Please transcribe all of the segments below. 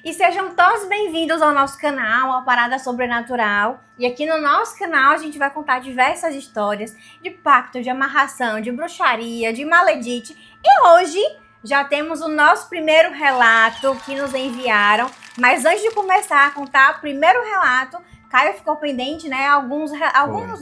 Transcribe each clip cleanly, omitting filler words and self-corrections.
E sejam todos bem-vindos ao nosso canal, a Parada Sobrenatural. E aqui no nosso canal a gente vai contar diversas histórias de pacto, de amarração, de bruxaria, de maledite. E hoje já temos o nosso primeiro relato que nos enviaram. Mas antes de começar a contar o primeiro relato, Caio ficou pendente, né? Alguns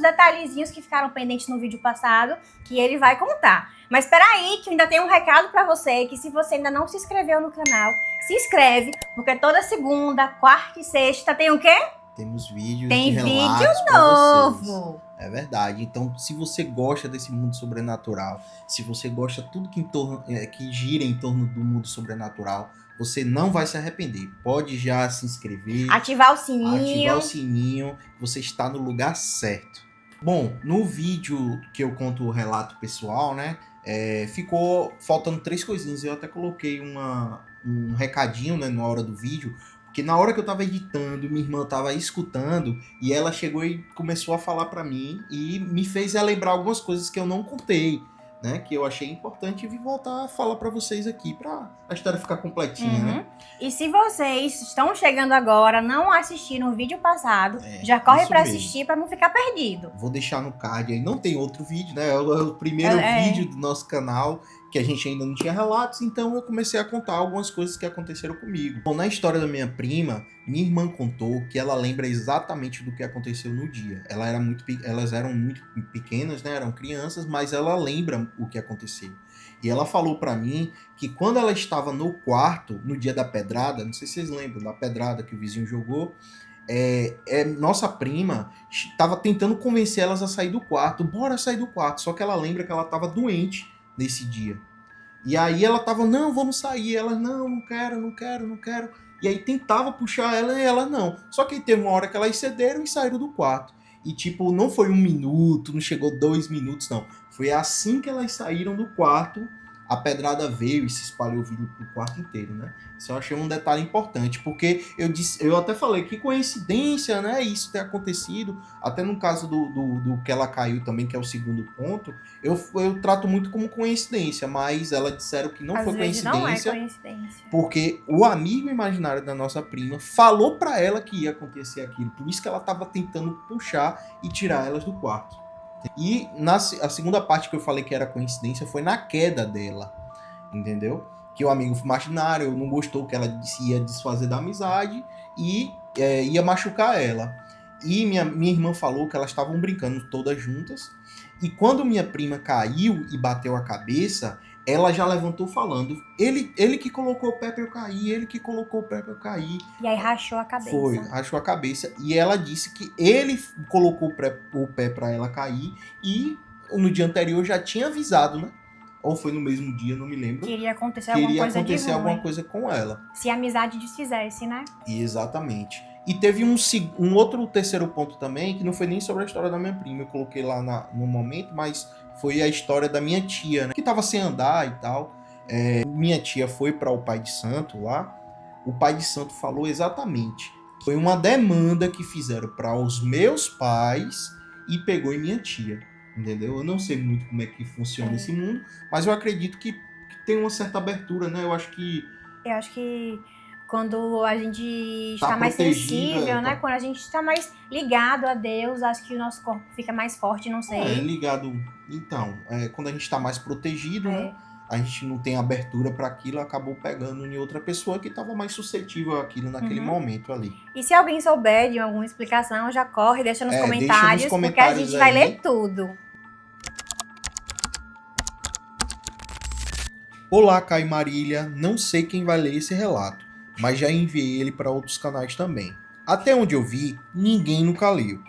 detalhezinhos que ficaram pendentes no vídeo passado, que ele vai contar. Mas espera aí, que eu ainda tenho um recado para você, que se você ainda não se inscreveu no canal, se inscreve, porque toda segunda, quarta e sexta tem o quê? Temos vídeos Tem de vídeo relatos novo. É verdade. Então, se você gosta desse mundo sobrenatural, se você gosta de tudo que gira em torno do mundo sobrenatural, você não vai se arrepender. Pode já se inscrever, Ativar o sininho. Você está no lugar certo. Bom, no vídeo que eu conto o relato pessoal, né? Ficou faltando 3 coisinhas. Eu até coloquei um recadinho, né, na hora do vídeo, porque na hora que eu tava editando, minha irmã tava escutando e ela chegou e começou a falar para mim e me fez lembrar algumas coisas que eu não contei, né? Que eu achei importante e vim voltar a falar para vocês aqui, para a história ficar completinha, né? E se vocês estão chegando agora, não assistiram o vídeo passado, já corre para assistir para não ficar perdido. Vou deixar no card aí. Não tem outro vídeo, né? É o primeiro vídeo do nosso canal, que a gente ainda não tinha relatos, então eu comecei a contar algumas coisas que aconteceram comigo. Bom, na história da minha prima, minha irmã contou que ela lembra exatamente do que aconteceu no dia. Elas eram muito pequenas, né? Eram crianças, mas ela lembra o que aconteceu. E ela falou para mim que quando ela estava no quarto, no dia da pedrada, não sei se vocês lembram da pedrada que o vizinho jogou, nossa prima estava tentando convencer elas a sair do quarto. Bora sair do quarto. Só que ela lembra que ela estava doente nesse dia. E aí ela tava, não, vamos sair. Ela, não quero. E aí tentava puxar ela e ela não. Só que aí teve uma hora que elas cederam e saíram do quarto. E tipo, não foi 1 minuto, não chegou 2 minutos, não. Foi assim que elas saíram do quarto, a pedrada veio e se espalhou vindo pro quarto inteiro, né? Isso eu achei um detalhe importante, porque eu até falei que coincidência, né? Isso ter acontecido. Até no caso do que ela caiu também, que é o segundo ponto, eu trato muito como coincidência, mas elas disseram que não Às foi vezes coincidência. Não é coincidência. Porque o amigo imaginário da nossa prima falou para ela que ia acontecer aquilo. Por isso que ela estava tentando puxar e tirar elas do quarto. E a segunda parte que eu falei que era coincidência foi na queda dela, entendeu? Que o amigo imaginário não gostou que ela ia desfazer da amizade e ia machucar ela. E minha irmã falou que elas estavam brincando todas juntas. E quando minha prima caiu e bateu a cabeça, ela já levantou falando, ele que colocou o pé pra eu cair, ele que colocou o pé pra eu cair. E aí rachou a cabeça. Foi, rachou a cabeça. E ela disse que ele colocou o pé pra ela cair e no dia anterior já tinha avisado, né? Ou foi no mesmo dia, não me lembro. Queria acontecer alguma coisa com ela. Se a amizade desfizesse, né? Exatamente. E teve um outro terceiro ponto também, que não foi nem sobre a história da minha prima. Eu coloquei lá no momento, mas foi a história da minha tia, né? Que tava sem andar e tal. Minha tia foi para o pai de santo lá. O pai de santo falou exatamente. Foi uma demanda que fizeram para os meus pais e pegou em minha tia. Entendeu? Eu não sei muito como é que funciona esse mundo, mas eu acredito que tem uma certa abertura, né? Eu acho que quando a gente está mais sensível, né? Quando a gente está mais ligado a Deus, acho que o nosso corpo fica mais forte, não sei. Ligado. Então, quando a gente está mais protegido, né? A gente não tem abertura para aquilo, acabou pegando em outra pessoa que estava mais suscetível àquilo naquele momento ali. E se alguém souber de alguma explicação, já corre, deixa nos comentários, porque a gente vai ler tudo. Olá, Caio e Marília. Não sei quem vai ler esse relato, mas já enviei ele para outros canais também. Até onde eu vi, ninguém nunca leu.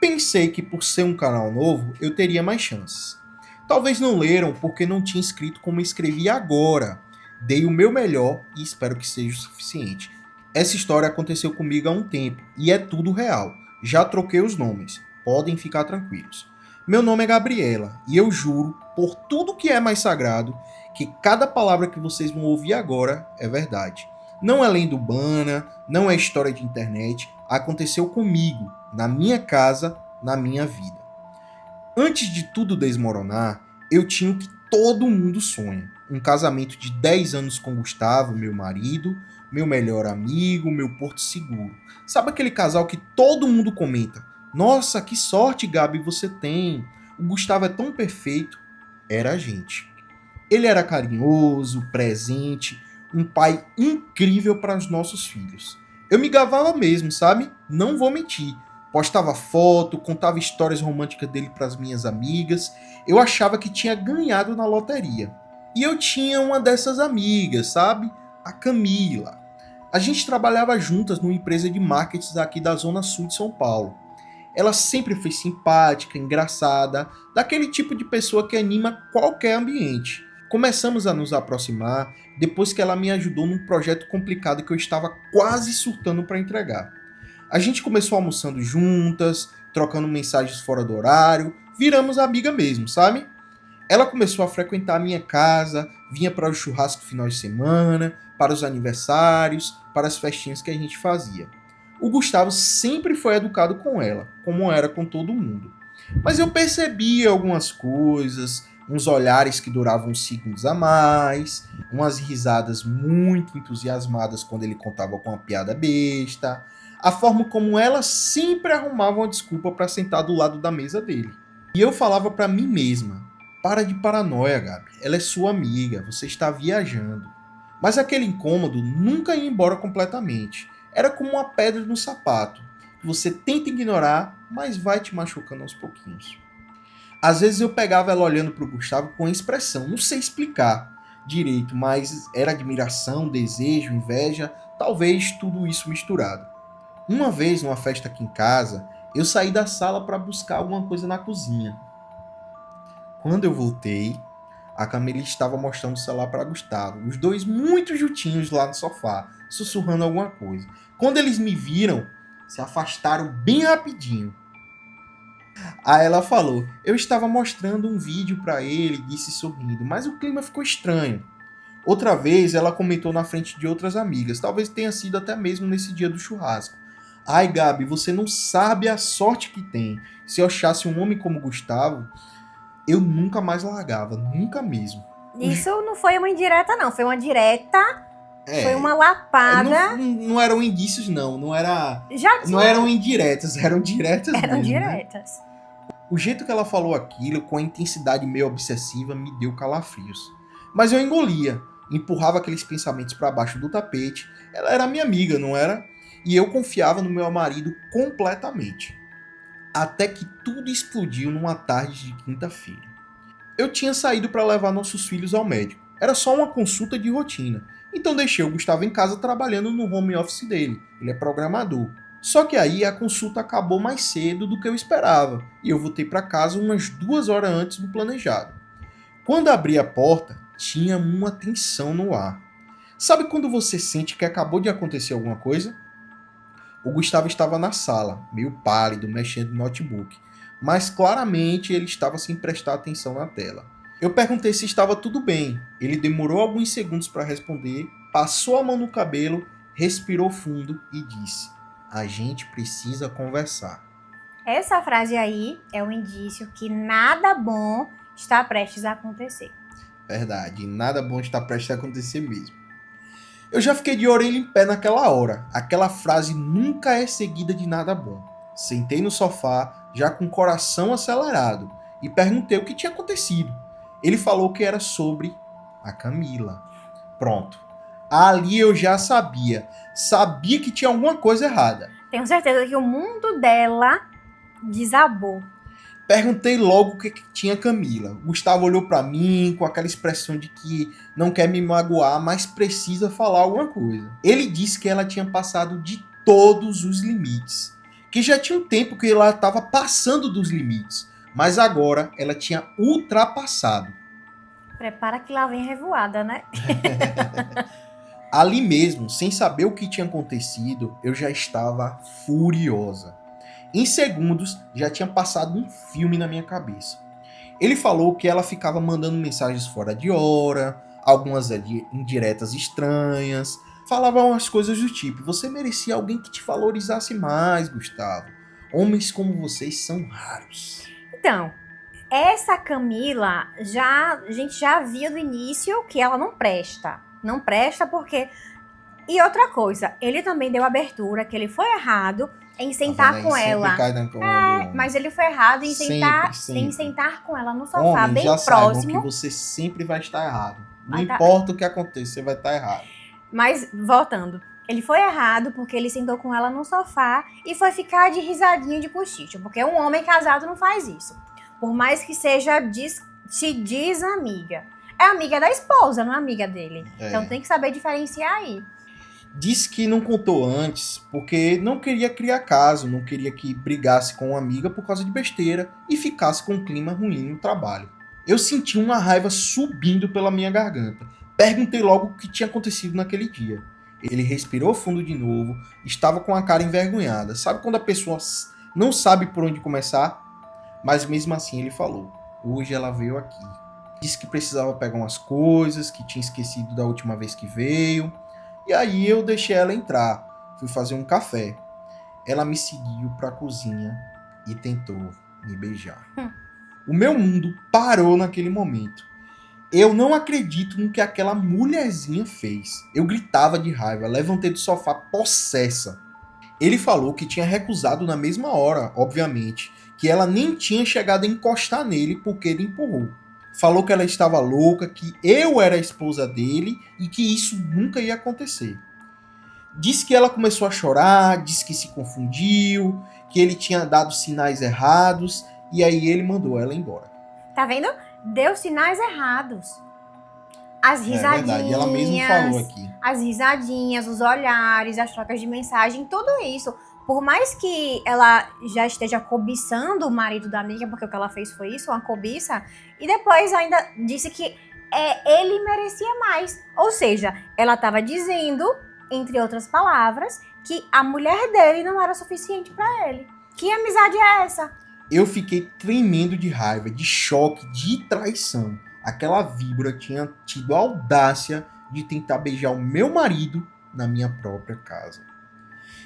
Pensei que por ser um canal novo, eu teria mais chances. Talvez não leram porque não tinha escrito como escrevi agora. Dei o meu melhor e espero que seja o suficiente. Essa história aconteceu comigo há um tempo e é tudo real. Já troquei os nomes. Podem ficar tranquilos. Meu nome é Gabriela e eu juro, por tudo que é mais sagrado, que cada palavra que vocês vão ouvir agora é verdade. Não é lenda urbana, não é história de internet. Aconteceu comigo, na minha casa, na minha vida. Antes de tudo desmoronar, eu tinha o que todo mundo sonha. Um casamento de 10 anos com Gustavo, meu marido, meu melhor amigo, meu porto seguro. Sabe aquele casal que todo mundo comenta? Nossa, que sorte, Gabi, você tem. O Gustavo é tão perfeito. Era a gente. Ele era carinhoso, presente, um pai incrível para os nossos filhos. Eu me gabava mesmo, sabe? Não vou mentir. Postava foto, contava histórias românticas dele para as minhas amigas. Eu achava que tinha ganhado na loteria. E eu tinha uma dessas amigas, sabe? A Camila. A gente trabalhava juntas numa empresa de marketing aqui da Zona Sul de São Paulo. Ela sempre foi simpática, engraçada, daquele tipo de pessoa que anima qualquer ambiente. Começamos a nos aproximar depois que ela me ajudou num projeto complicado que eu estava quase surtando para entregar. A gente começou almoçando juntas, trocando mensagens fora do horário, viramos amiga mesmo, sabe? Ela começou a frequentar a minha casa, vinha para o churrasco final de semana, para os aniversários, para as festinhas que a gente fazia. O Gustavo sempre foi educado com ela, como era com todo mundo. Mas eu percebia algumas coisas, uns olhares que duravam uns segundos a mais, umas risadas muito entusiasmadas quando ele contava com uma piada besta, a forma como ela sempre arrumava uma desculpa para sentar do lado da mesa dele. E eu falava para mim mesma: para de paranoia, Gabi, ela é sua amiga, você está viajando. Mas aquele incômodo nunca ia embora completamente. Era como uma pedra no sapato, que você tenta ignorar, mas vai te machucando aos pouquinhos. Às vezes eu pegava ela olhando para o Gustavo com expressão, não sei explicar direito, mas era admiração, desejo, inveja, talvez tudo isso misturado. Uma vez, numa festa aqui em casa, eu saí da sala para buscar alguma coisa na cozinha. Quando eu voltei, a Camila estava mostrando o celular para Gustavo, os dois muito juntinhos lá no sofá, sussurrando alguma coisa. Quando eles me viram, se afastaram bem rapidinho. Aí ela falou: eu estava mostrando um vídeo para ele, disse sorrindo, mas o clima ficou estranho. Outra vez ela comentou na frente de outras amigas, talvez tenha sido até mesmo nesse dia do churrasco: ai, Gabi, você não sabe a sorte que tem. Se eu achasse um homem como Gustavo, eu nunca mais largava, nunca mesmo. Isso não foi uma indireta, não. Foi uma direta, foi uma Não, lapada. não eram indícios, não era. Já Não tinha. eram indiretas, eram diretas Eram mesmo, né? diretas. O jeito que ela falou aquilo, com a intensidade meio obsessiva, me deu calafrios. Mas eu engolia, empurrava aqueles pensamentos para baixo do tapete. Ela era minha amiga, não era? E eu confiava no meu marido completamente. Até que tudo explodiu numa tarde de quinta-feira. Eu tinha saído para levar nossos filhos ao médico. Era só uma consulta de rotina. Então deixei o Gustavo em casa trabalhando no home office dele. Ele é programador. Só que aí a consulta acabou mais cedo do que eu esperava. E eu voltei para casa umas 2 horas antes do planejado. Quando abri a porta, tinha uma tensão no ar. Sabe quando você sente que acabou de acontecer alguma coisa? O Gustavo estava na sala, meio pálido, mexendo no notebook. Mas claramente ele estava sem prestar atenção na tela. Eu perguntei se estava tudo bem. Ele demorou alguns segundos para responder, passou a mão no cabelo, respirou fundo e disse: a gente precisa conversar. Essa frase aí é um indício que nada bom está prestes a acontecer. Verdade, nada bom está prestes a acontecer mesmo. Eu já fiquei de orelha em pé naquela hora. Aquela frase nunca é seguida de nada bom. Sentei no sofá, já com o coração acelerado, e perguntei o que tinha acontecido. Ele falou que era sobre a Camila. Pronto. Ali eu já sabia. Sabia que tinha alguma coisa errada. Tenho certeza que o mundo dela desabou. Perguntei logo o que tinha Camila. Gustavo olhou pra mim com aquela expressão de que não quer me magoar, mas precisa falar alguma coisa. Ele disse que ela tinha passado de todos os limites. Que já tinha um tempo que ela estava passando dos limites. Mas agora ela tinha ultrapassado. Prepara que lá vem revoada, né? Ali mesmo, sem saber o que tinha acontecido, eu já estava furiosa. Em segundos, já tinha passado um filme na minha cabeça. Ele falou que ela ficava mandando mensagens fora de hora, algumas indiretas estranhas, falava umas coisas do tipo: você merecia alguém que te valorizasse mais, Gustavo. Homens como vocês são raros. Então, essa Camila, a gente já via do início que ela não presta. Não presta porque E outra coisa, ele também deu abertura que ele foi errado em sentar com ela. Mas ele foi errado em sentar com ela no sofá, homem, bem já próximo. Saibam que você sempre vai estar errado. Não importa o que aconteça, você vai estar errado. Mas, voltando, ele foi errado porque ele sentou com ela no sofá e foi ficar de risadinha de cochicho. Porque um homem casado não faz isso. Por mais que seja, se diz amiga. É amiga da esposa, não é amiga dele. Então tem que saber diferenciar aí. Disse que não contou antes porque não queria criar caso, não queria que brigasse com uma amiga por causa de besteira e ficasse com um clima ruim no trabalho. Eu senti uma raiva subindo pela minha garganta. Perguntei logo o que tinha acontecido naquele dia. Ele respirou fundo de novo, estava com a cara envergonhada. Sabe quando a pessoa não sabe por onde começar? Mas mesmo assim ele falou. Hoje ela veio aqui. Disse que precisava pegar umas coisas, que tinha esquecido da última vez que veio. E aí eu deixei ela entrar. Fui fazer um café. Ela me seguiu para a cozinha e tentou me beijar. O meu mundo parou naquele momento. Eu não acredito no que aquela mulherzinha fez. Eu gritava de raiva, levantei do sofá possessa. Ele falou que tinha recusado na mesma hora, obviamente, que ela nem tinha chegado a encostar nele porque ele empurrou. Falou que ela estava louca, que eu era a esposa dele e que isso nunca ia acontecer. Disse que ela começou a chorar, disse que se confundiu, que ele tinha dado sinais errados e aí ele mandou ela embora. Tá vendo? Deu sinais errados. As risadinhas. É verdade, ela mesma falou aqui. As risadinhas, os olhares, as trocas de mensagem, tudo isso. Por mais que ela já esteja cobiçando o marido da amiga, porque o que ela fez foi isso, uma cobiça, e depois ainda disse que ele merecia mais. Ou seja, ela estava dizendo, entre outras palavras, que a mulher dele não era suficiente para ele. Que amizade é essa? Eu fiquei tremendo de raiva, de choque, de traição. Aquela víbora tinha tido a audácia de tentar beijar o meu marido na minha própria casa.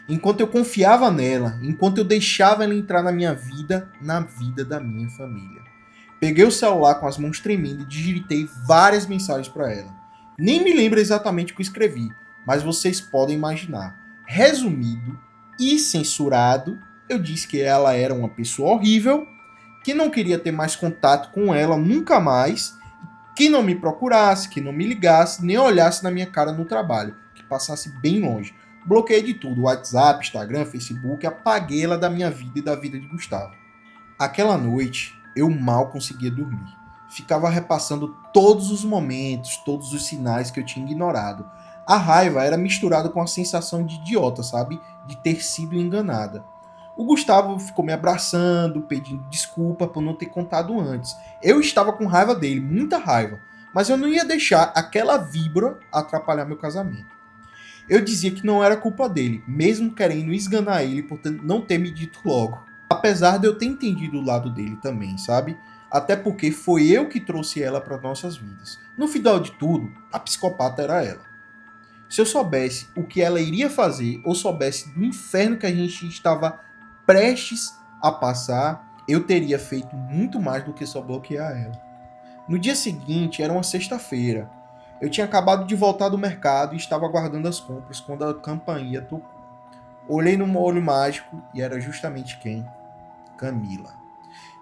Enquanto eu confiava nela, enquanto eu deixava ela entrar na minha vida, na vida da minha família. Peguei o celular com as mãos tremendo e digitei várias mensagens para ela. Nem me lembro exatamente o que escrevi, mas vocês podem imaginar. Resumido e censurado, eu disse que ela era uma pessoa horrível, que não queria ter mais contato com ela nunca mais, que não me procurasse, que não me ligasse, nem olhasse na minha cara no trabalho, que passasse bem longe. Bloqueei de tudo, WhatsApp, Instagram, Facebook, apaguei ela da minha vida e da vida de Gustavo. Aquela noite, eu mal conseguia dormir. Ficava repassando todos os momentos, todos os sinais que eu tinha ignorado. A raiva era misturada com a sensação de idiota, sabe? De ter sido enganada. O Gustavo ficou me abraçando, pedindo desculpa por não ter contado antes. Eu estava com raiva dele, muita raiva, mas eu não ia deixar aquela víbora atrapalhar meu casamento. Eu dizia que não era culpa dele, mesmo querendo esganar ele por não ter me dito logo. Apesar de eu ter entendido o lado dele também, sabe? Até porque foi eu que trouxe ela para nossas vidas. No final de tudo, a psicopata era ela. Se eu soubesse o que ela iria fazer, ou soubesse do inferno que a gente estava prestes a passar, eu teria feito muito mais do que só bloquear ela. No dia seguinte, era uma sexta-feira. Eu tinha acabado de voltar do mercado e estava aguardando as compras quando a campainha tocou. Olhei no olho mágico e era justamente quem? Camila.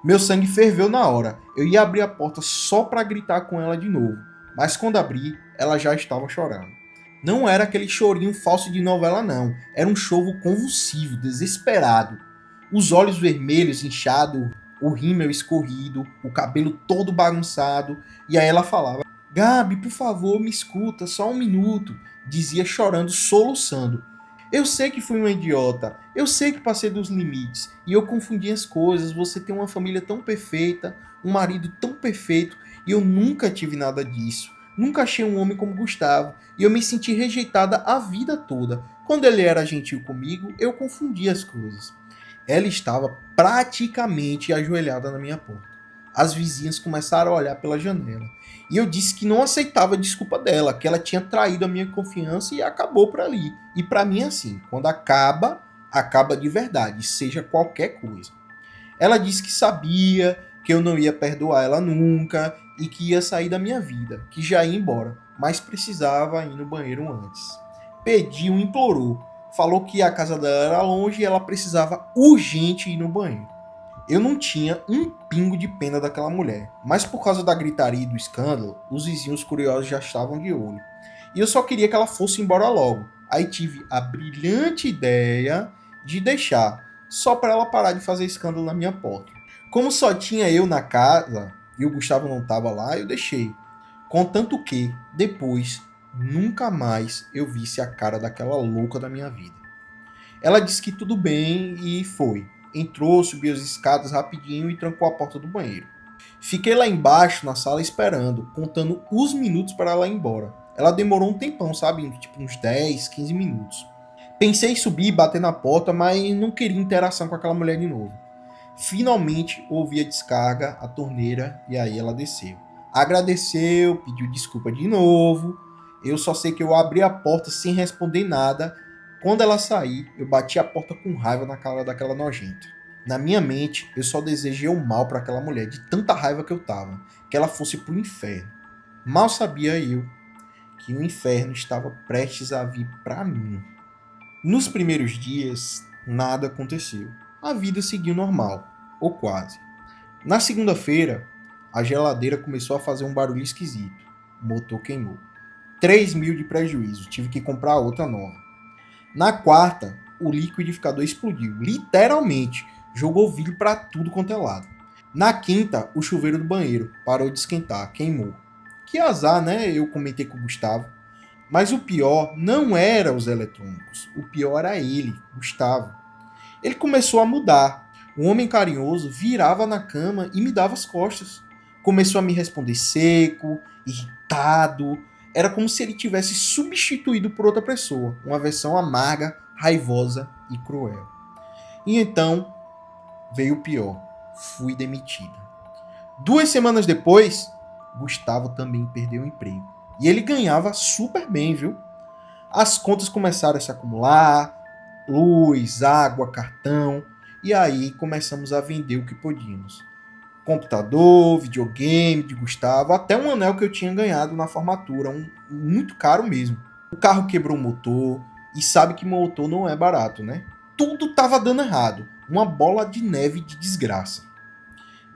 Meu sangue ferveu na hora. Eu ia abrir a porta só para gritar com ela de novo, mas quando abri, ela já estava chorando. Não era aquele chorinho falso de novela não, era um choro convulsivo, desesperado. Os olhos vermelhos, inchados, o rímel escorrido, o cabelo todo bagunçado, e aí ela falava: Gabi, por favor, me escuta, só um minuto, dizia chorando, soluçando. Eu sei que fui uma idiota, eu sei que passei dos limites, e eu confundi as coisas, você tem uma família tão perfeita, um marido tão perfeito, e eu nunca tive nada disso. Nunca achei um homem como Gustavo, e eu me senti rejeitada a vida toda. Quando ele era gentil comigo, eu confundia as coisas. Ela estava praticamente ajoelhada na minha porta. As vizinhas começaram a olhar pela janela. E eu disse que não aceitava a desculpa dela, que ela tinha traído a minha confiança e acabou por ali. E para mim é assim, quando acaba, acaba de verdade, seja qualquer coisa. Ela disse que sabia, que eu não ia perdoar ela nunca e que ia sair da minha vida, que já ia embora, mas precisava ir no banheiro antes. pediu, implorou. Falou que a casa dela era longe e ela precisava urgente ir no banheiro. Eu não tinha um pingo de pena daquela mulher, mas por causa da gritaria e do escândalo, os vizinhos curiosos já estavam de olho. E eu só queria que ela fosse embora logo. Aí tive a brilhante ideia de deixar, só para ela parar de fazer escândalo na minha porta. Como só tinha eu na casa e o Gustavo não estava lá, eu deixei. Contanto que, depois, nunca mais eu visse a cara daquela louca da minha vida. Ela disse que tudo bem e foi. Entrou, subiu as escadas rapidinho e trancou a porta do banheiro. Fiquei lá embaixo na sala esperando, contando os minutos para ela ir embora. Ela demorou um tempão, sabe? Tipo uns 10, 15 minutos. Pensei em subir e bater na porta, mas não queria interação com aquela mulher de novo. Finalmente ouvi a descarga, a torneira, e aí ela desceu. Agradeceu, pediu desculpa de novo. Eu só sei que eu abri a porta sem responder nada. Quando ela sair, eu bati a porta com raiva na cara daquela nojenta. Na minha mente, eu só desejei o mal para aquela mulher, de tanta raiva que eu tava, que ela fosse pro inferno. Mal sabia eu que o inferno estava prestes a vir para mim. Nos primeiros dias, nada aconteceu. A vida seguiu normal, ou quase. Na segunda-feira, a geladeira começou a fazer um barulho esquisito. O motor queimou. 3.000 de prejuízo, tive que comprar outra nova. Na quarta, o liquidificador explodiu, literalmente, jogou vidro para tudo quanto é lado. Na quinta, o chuveiro do banheiro parou de esquentar, queimou. Que azar, né? Eu comentei com o Gustavo. Mas o pior não era os eletrônicos, o pior era ele, Gustavo. Ele começou a mudar. Um homem carinhoso virava na cama e me dava as costas. Começou a me responder seco, irritado. Era como se ele tivesse substituído por outra pessoa, uma versão amarga, raivosa e cruel. E então veio o pior. Fui demitida. 2 semanas depois, Gustavo também perdeu o emprego. E ele ganhava super bem, viu? As contas começaram a se acumular, luz, água, cartão, e aí começamos a vender o que podíamos. Computador, videogame de Gustavo, até um anel que eu tinha ganhado na formatura, muito caro mesmo. O carro quebrou o motor, e sabe que motor não é barato, né? Tudo estava dando errado, uma bola de neve de desgraça.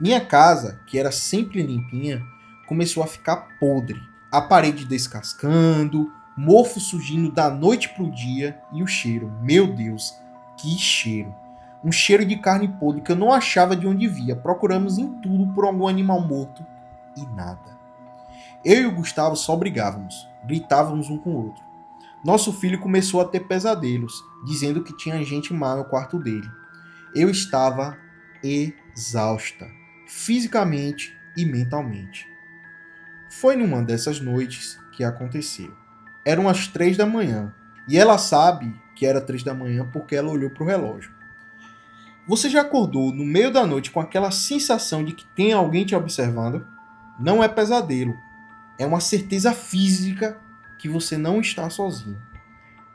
Minha casa, que era sempre limpinha, começou a ficar podre. A parede descascando, mofo surgindo da noite pro dia e o cheiro, meu Deus, que cheiro. Um cheiro de carne podre que eu não achava de onde via. Procuramos em tudo por algum animal morto e nada. Eu e o Gustavo só brigávamos, gritávamos um com o outro. Nosso filho começou a ter pesadelos, dizendo que tinha gente má no quarto dele. Eu estava exausta, fisicamente e mentalmente. Foi numa dessas noites que aconteceu. Eram as 3 da manhã. E ela sabe que era 3 da manhã porque ela olhou para o relógio. Você já acordou no meio da noite com aquela sensação de que tem alguém te observando? Não é pesadelo. É uma certeza física que você não está sozinho.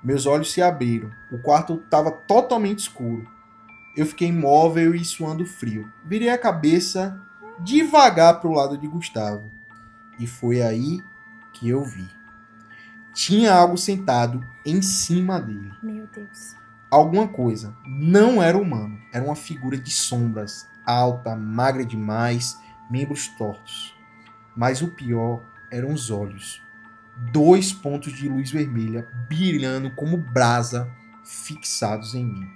Meus olhos se abriram. O quarto estava totalmente escuro. Eu fiquei imóvel e suando frio. Virei a cabeça devagar para o lado de Gustavo. E foi aí que eu vi. Tinha algo sentado em cima dele. Meu Deus. Alguma coisa. Não era humano. Era uma figura de sombras. Alta, magra demais, membros tortos. Mas o pior eram os olhos. 2 pontos de luz vermelha brilhando como brasa fixados em mim.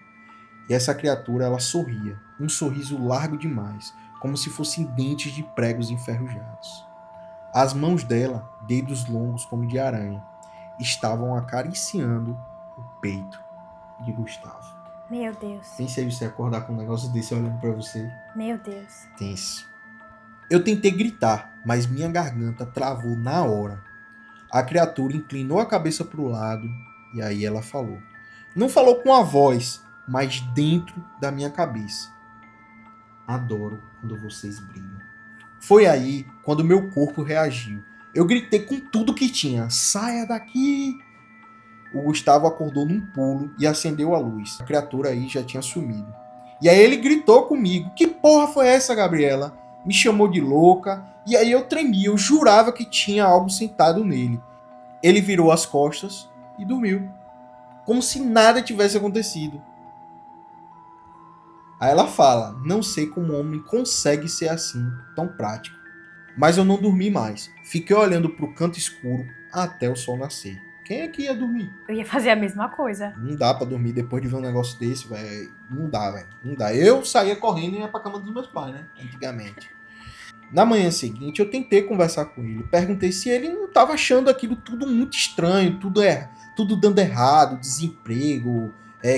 E essa criatura, ela sorria. Um sorriso largo demais, como se fossem dentes de pregos enferrujados. As mãos dela, dedos longos como de aranha, estavam acariciando o peito de Gustavo. Meu Deus. Pense aí você acordar com um negócio desse olhando pra você. Meu Deus. Tenso. Eu tentei gritar, mas minha garganta travou na hora. A criatura inclinou a cabeça pro lado e aí ela falou. Não falou com a voz, mas dentro da minha cabeça. Adoro quando vocês brigam. Foi aí quando meu corpo reagiu. Eu gritei com tudo que tinha. Saia daqui! O Gustavo acordou num pulo e acendeu a luz. A criatura aí já tinha sumido. E aí ele gritou comigo. Que porra foi essa, Gabriela? Me chamou de louca. E aí eu tremia. Eu jurava que tinha algo sentado nele. Ele virou as costas e dormiu. como se nada tivesse acontecido. Aí ela fala, não sei como um homem consegue ser assim, tão prático. Mas eu não dormi mais. Fiquei olhando pro canto escuro até o sol nascer. Quem é que ia dormir? Eu ia fazer a mesma coisa. Não dá pra dormir depois de ver um negócio desse, velho. Não dá, velho. Não dá. Eu saía correndo e ia pra cama dos meus pais, né? Antigamente. Na manhã seguinte, eu tentei conversar com ele. Perguntei se ele não tava achando aquilo tudo muito estranho, tudo dando errado, desemprego,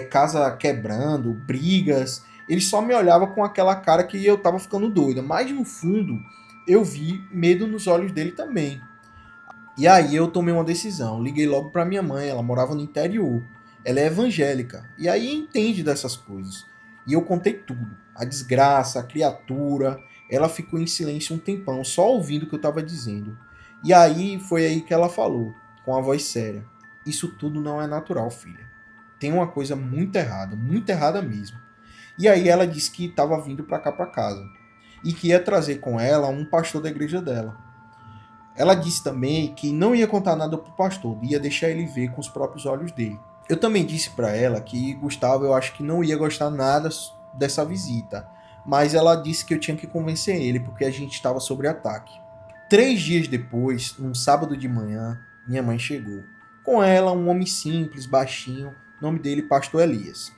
casa quebrando, brigas. Ele só me olhava com aquela cara que eu tava ficando doida. Mas no fundo, eu vi medo nos olhos dele também. E aí eu tomei uma decisão. Liguei logo pra minha mãe, ela morava no interior. Ela é evangélica. E aí entende dessas coisas. E eu contei tudo. A desgraça, a criatura. Ela ficou em silêncio um tempão, só ouvindo o que eu tava dizendo. E aí foi aí que ela falou, com a voz séria. Isso tudo não é natural, filha. Tem uma coisa muito errada mesmo. E aí ela disse que estava vindo para cá para casa. E que ia trazer com ela um pastor da igreja dela. Ela disse também que não ia contar nada pro pastor, ia deixar ele ver com os próprios olhos dele. Eu também disse para ela que Gustavo, eu acho que não ia gostar nada dessa visita, mas ela disse que eu tinha que convencer ele porque a gente estava sob ataque. 3 dias depois, num sábado de manhã, minha mãe chegou. Com ela, um homem simples, baixinho, nome dele Pastor Elias.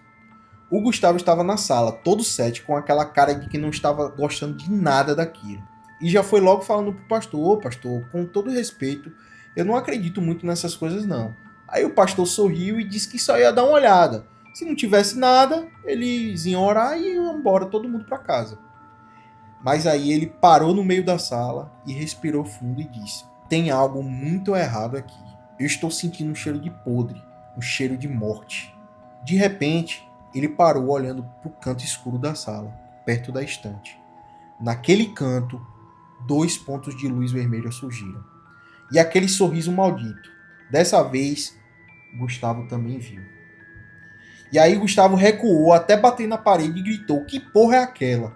O Gustavo estava na sala, todo cético, com aquela cara de que não estava gostando de nada daquilo. E já foi logo falando pro pastor, ô pastor, com todo respeito, eu não acredito muito nessas coisas não. Aí o pastor sorriu e disse que só ia dar uma olhada. Se não tivesse nada, eles iam orar e iam embora todo mundo para casa. Mas aí ele parou no meio da sala e respirou fundo e disse, tem algo muito errado aqui. Eu estou sentindo um cheiro de podre, um cheiro de morte. De repente, ele parou olhando pro canto escuro da sala, perto da estante. Naquele canto, 2 pontos de luz vermelha surgiram. E aquele sorriso maldito. Dessa vez, Gustavo também viu. E aí Gustavo recuou até bater na parede e gritou, que porra é aquela?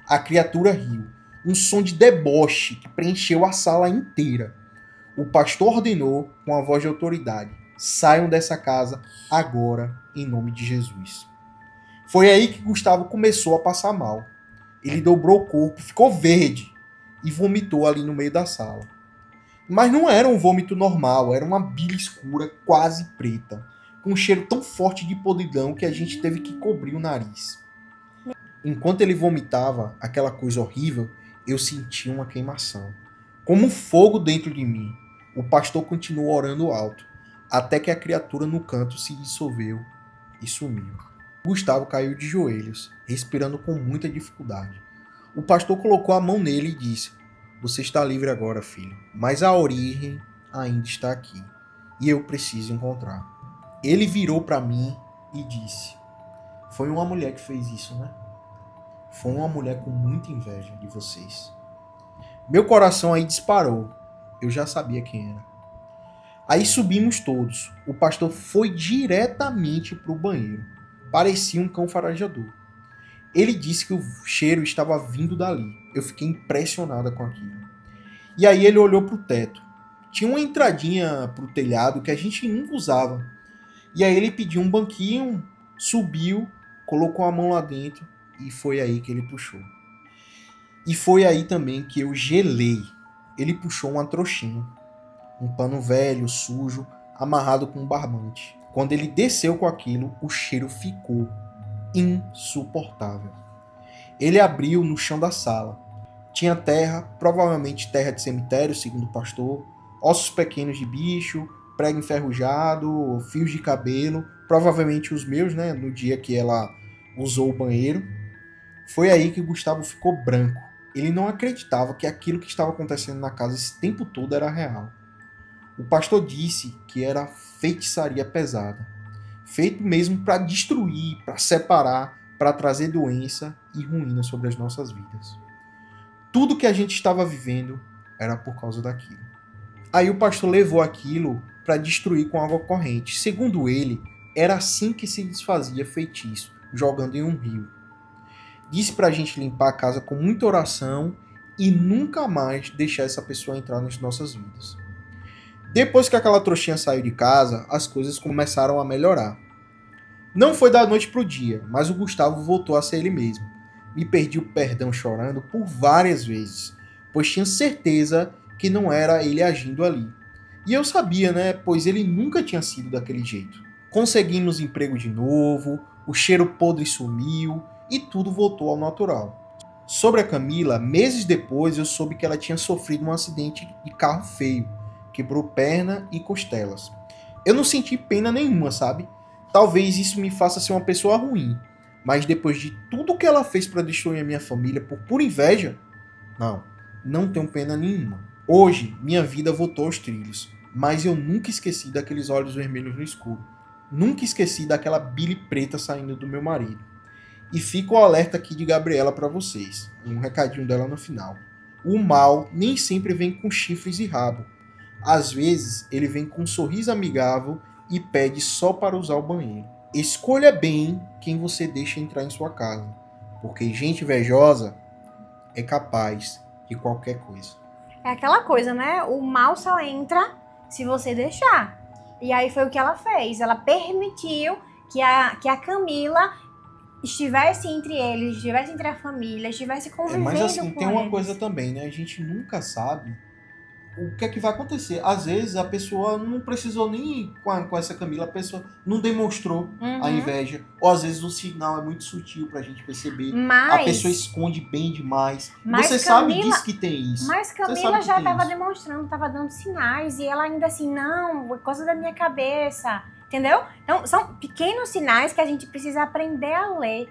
A criatura riu. Um som de deboche que preencheu a sala inteira. O pastor ordenou com a voz de autoridade, saiam dessa casa agora, em nome de Jesus. Foi aí que Gustavo começou a passar mal. Ele dobrou o corpo, ficou verde e vomitou ali no meio da sala. Mas não era um vômito normal, era uma bile escura, quase preta, com um cheiro tão forte de podridão que a gente teve que cobrir o nariz. Enquanto ele vomitava aquela coisa horrível, eu sentia uma queimação. Como um fogo dentro de mim. O pastor continuou orando alto, até que a criatura no canto se dissolveu e sumiu. Gustavo caiu de joelhos, respirando com muita dificuldade. O pastor colocou a mão nele e disse, você está livre agora, filho, mas a origem ainda está aqui, e eu preciso encontrar. Ele virou para mim e disse, foi uma mulher que fez isso, né? Foi uma mulher com muita inveja de vocês. Meu coração aí disparou. Eu já sabia quem era. Aí subimos todos. O pastor foi diretamente para o banheiro. Parecia um cão farejador. Ele disse que o cheiro estava vindo dali. Eu fiquei impressionada com aquilo. E aí ele olhou para o teto. Tinha uma entradinha para o telhado que a gente nunca usava. E aí ele pediu um banquinho, subiu, colocou a mão lá dentro e foi aí que ele puxou. E foi aí também que eu gelei. Ele puxou uma trouxinha, um pano velho, sujo, amarrado com um barbante. Quando ele desceu com aquilo, o cheiro ficou insuportável. Ele abriu no chão da sala. Tinha terra, provavelmente terra de cemitério, segundo o pastor, ossos pequenos de bicho, prego enferrujado, fios de cabelo, provavelmente os meus, né, no dia que ela usou o banheiro. Foi aí que Gustavo ficou branco. Ele não acreditava que aquilo que estava acontecendo na casa esse tempo todo era real. O pastor disse que era feitiçaria pesada, feito mesmo para destruir, para separar, para trazer doença e ruína sobre as nossas vidas. Tudo que a gente estava vivendo era por causa daquilo. Aí o pastor levou aquilo para destruir com água corrente. Segundo ele, era assim que se desfazia feitiço, jogando em um rio. Disse para a gente limpar a casa com muita oração e nunca mais deixar essa pessoa entrar nas nossas vidas. Depois que aquela trouxinha saiu de casa, as coisas começaram a melhorar. Não foi da noite pro dia, mas o Gustavo voltou a ser ele mesmo. Me perdi o perdão chorando por várias vezes, pois tinha certeza que não era ele agindo ali. E eu sabia, né, pois ele nunca tinha sido daquele jeito. Conseguimos emprego de novo, o cheiro podre sumiu e tudo voltou ao natural. Sobre a Camila, meses depois eu soube que ela tinha sofrido um acidente de carro feio, quebrou perna e costelas. Eu não senti pena nenhuma, sabe? Talvez isso me faça ser uma pessoa ruim, mas depois de tudo que ela fez para destruir a minha família por pura inveja, não tenho pena nenhuma. Hoje, minha vida voltou aos trilhos, mas eu nunca esqueci daqueles olhos vermelhos no escuro. Nunca esqueci daquela bile preta saindo do meu marido. E fica o alerta aqui de Gabriela para vocês, um recadinho dela no final. O mal nem sempre vem com chifres e rabo. Às vezes, ele vem com um sorriso amigável e pede só para usar o banheiro. Escolha bem quem você deixa entrar em sua casa, porque gente invejosa é capaz de qualquer coisa. É aquela coisa, né? O mal só entra se você deixar. E aí foi o que ela fez. Ela permitiu que a Camila estivesse entre eles, estivesse entre a família, estivesse convivendo Mas assim, com tem uma eles. coisa também, né? A gente nunca sabe o que é que vai acontecer. Às vezes a pessoa não precisou nem ir com essa Camila, a pessoa não demonstrou a inveja. Ou às vezes o sinal é muito sutil pra gente perceber. A pessoa esconde bem demais. Você sabe disso que tem isso. Mas Camila já estava demonstrando, estava dando sinais. E ela ainda assim, não, é coisa da minha cabeça. Entendeu? Então, são pequenos sinais que a gente precisa aprender a ler.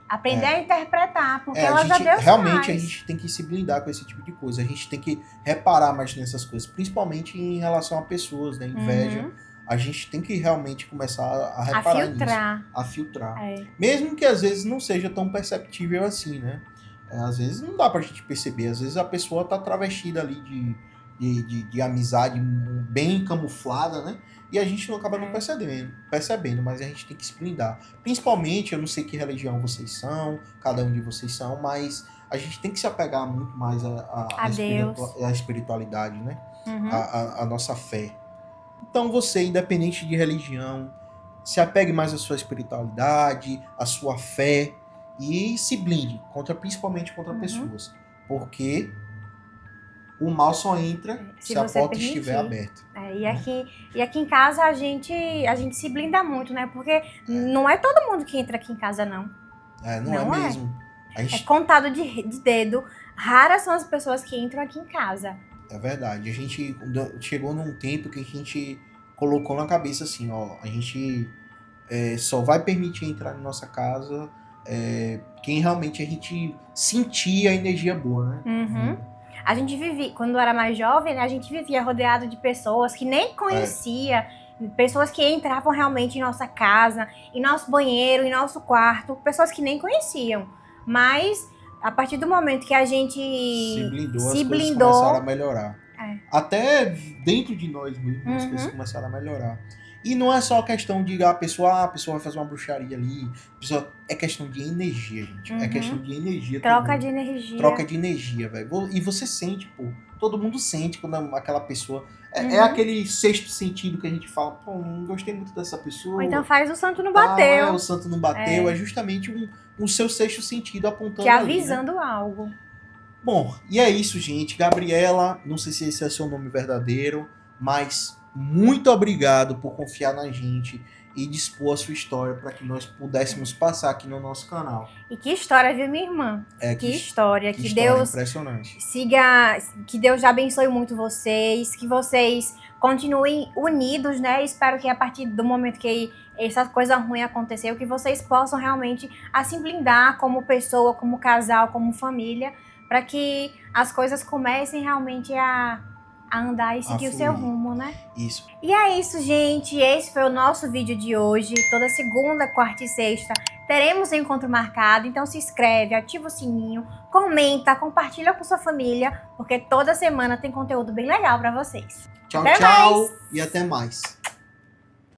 Aprender a interpretar, porque ela já deu realmente sinais. A gente tem que se blindar com esse tipo de coisa. A gente tem que reparar mais nessas coisas, principalmente em relação a pessoas, né? Inveja. A gente tem que realmente começar a reparar nisso. A filtrar. Mesmo que às vezes não seja tão perceptível assim, né? Às vezes não dá pra gente perceber. Às vezes a pessoa tá travestida ali de amizade bem camuflada, né? E a gente não acaba não percebendo, mas a gente tem que se blindar. Principalmente, eu não sei que religião vocês são, cada um de vocês são, mas a gente tem que se apegar muito mais à espiritualidade, né? A nossa fé. Então você, independente de religião, se apegue mais à sua espiritualidade, à sua fé e se blinde, principalmente contra pessoas. Porque o mal só entra se a porta estiver aberta. E aqui em casa a gente se blinda muito, né? Porque não é todo mundo que entra aqui em casa, não. Não é mesmo. É contado de dedo. Raras são as pessoas que entram aqui em casa. É verdade. A gente chegou num tempo que a gente colocou na cabeça assim, ó, a gente só vai permitir entrar na nossa casa quem realmente a gente sentir a energia boa, né? A gente vivia, quando era mais jovem, né, a gente vivia rodeado de pessoas que nem conhecia, pessoas que entravam realmente em nossa casa, em nosso banheiro, em nosso quarto, pessoas que nem conheciam. Mas, a partir do momento que a gente se blindou, as coisas começaram a melhorar. Até dentro de nós mesmos, as coisas começaram a melhorar. E não é só questão de a pessoa vai fazer uma bruxaria ali. É questão de energia, gente. É questão de energia. Troca de energia. Troca de energia, velho. E você sente, pô. Todo mundo sente quando aquela pessoa... É aquele sexto sentido que a gente fala, pô, não gostei muito dessa pessoa. Ou então faz o santo não bateu. O santo não bateu. É justamente um seu sexto sentido apontando que avisando ali, né? Algo. Bom, e é isso, gente. Gabriela, não sei se esse é seu nome verdadeiro, mas... muito obrigado por confiar na gente e dispor a sua história para que nós pudéssemos passar aqui no nosso canal. E que história, viu, minha irmã? Que história. Que Deus impressionante. Que Deus abençoe muito vocês, que vocês continuem unidos, né? Espero que a partir do momento que essa coisa ruim aconteceu, que vocês possam realmente se blindar como pessoa, como casal, como família, para que as coisas comecem realmente a andar e seguir o seu rumo, né? Isso. E é isso, gente. Esse foi o nosso vídeo de hoje. Toda segunda, quarta e sexta teremos um encontro marcado. Então se inscreve, ativa o sininho, comenta, compartilha com sua família, porque toda semana tem conteúdo bem legal pra vocês. Tchau, tchau e até mais.